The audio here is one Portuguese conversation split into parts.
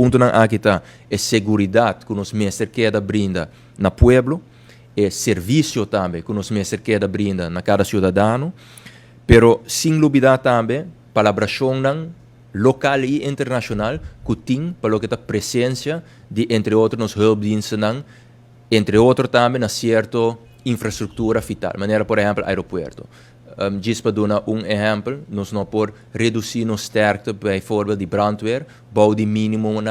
ponto não aqui está é segurança que nos mestres queda brinda na pueblo, é serviço também que nos mestres queda brinda na cada cidadão, pero sem dúvida também palabração local e internacional que tem para que a presença de entre outros nos hulpdiensten, entre outros também na certa infraestrutura vital, maneira por exemplo aeroporto. Just para dar exemplo, nós não podemos reduzir nos sterkte, bijvoorbeeld de brandweer, bouw die minimum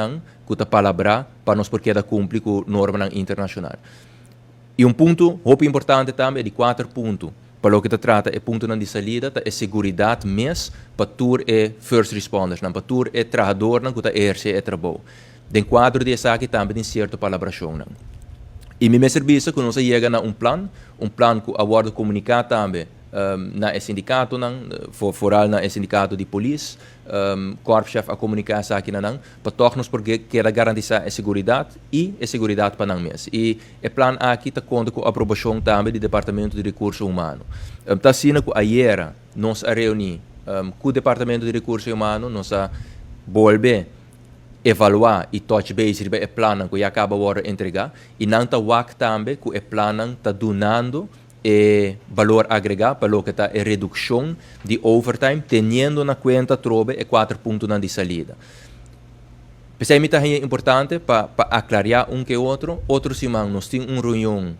que a palavra para nós porque cumprir com norma internacional. E ponto muito importante também, de 4 pontos, para o que trata é ponto de saída, é segurança mesmo para tour e first responders, para tour e trabalhador que exerce o trabalho. Den quadro desse aqui também tem certa palabração. E me serviço que nós chega a plan que aborda comunicar também na sindicato, foral na sindicato de polícia, corpo-chefe a comunicar essa aqui para todos porque quer garantir a segurança e a segurança para nós mesmos. E o plano aqui está conta com a aprovação também do Departamento de Recursos Humanos. Está sendo que ayer nós reunimos com o Departamento de Recursos Humanos, nós volver evaluar e touch base o plano que acaba de entregar e não está também que o plano está donando valor agregado para o que está a redução de overtime, tendo na conta trobe e 4 pontos de saída. Pensei que é importante para aclarar que outro semana nós temos uma reunião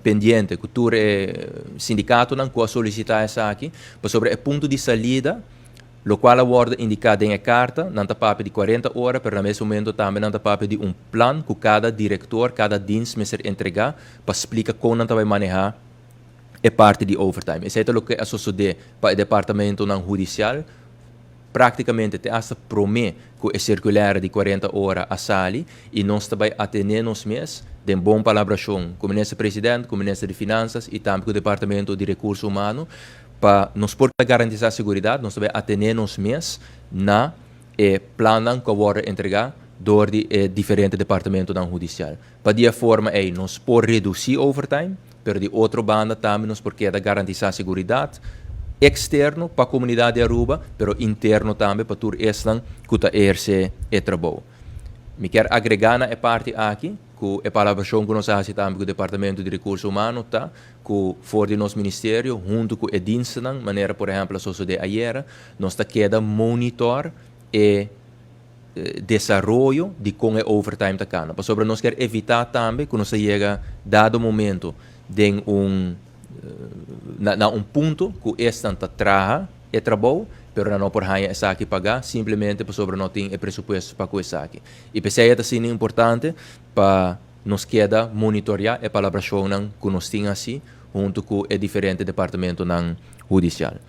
pendiente com o sindicato que a solicitar essa aqui, sobre o ponto de saída, o qual é indicado em carta, não está papo de 40 horas, mas nesse momento também não está papo de plano que cada diretor, cada dienst vai ser entregar para explicar como não vai manejar é parte de overtime. Isso é o que sucede para o departamento judicial. Praticamente, te hasta promete que é circular de 40 horas a sali e nós também atender nos mesmos de boa palabração com o ministro-presidente, com o ministro de Finanças e também com o departamento de Recursos Humanos para nos poder garantir a segurança, nós também atender nos mesmos na plano que vai entregar door de diferentes departamentos judicial. Para de forma nós podemos reduzir overtime, pero de outra banda também nos porque garantir a segurança externo para a comunidade de Aruba, pero interno também para todos estes que exercem o trabalho. Me quero agregar na parte aqui, que é para a que nós fazemos também com o Departamento de Recursos Humanos, tá? Que for de nosso ministério, junto com o dienst, maneira, por exemplo, a de ayer, nós está queda monitor e desenvolvimento de como é overtime da cana. Sobre nós quer evitar também que nós chega dado momento de na ponto que este traga e trabalho, pero não por ganhar essa aqui pagar, simplesmente sobre não ter presupuesto para essa aqui. E pensei que é assim importante para nos queda monitorear a palavra que nós temos assim, junto com o diferente departamento judicial.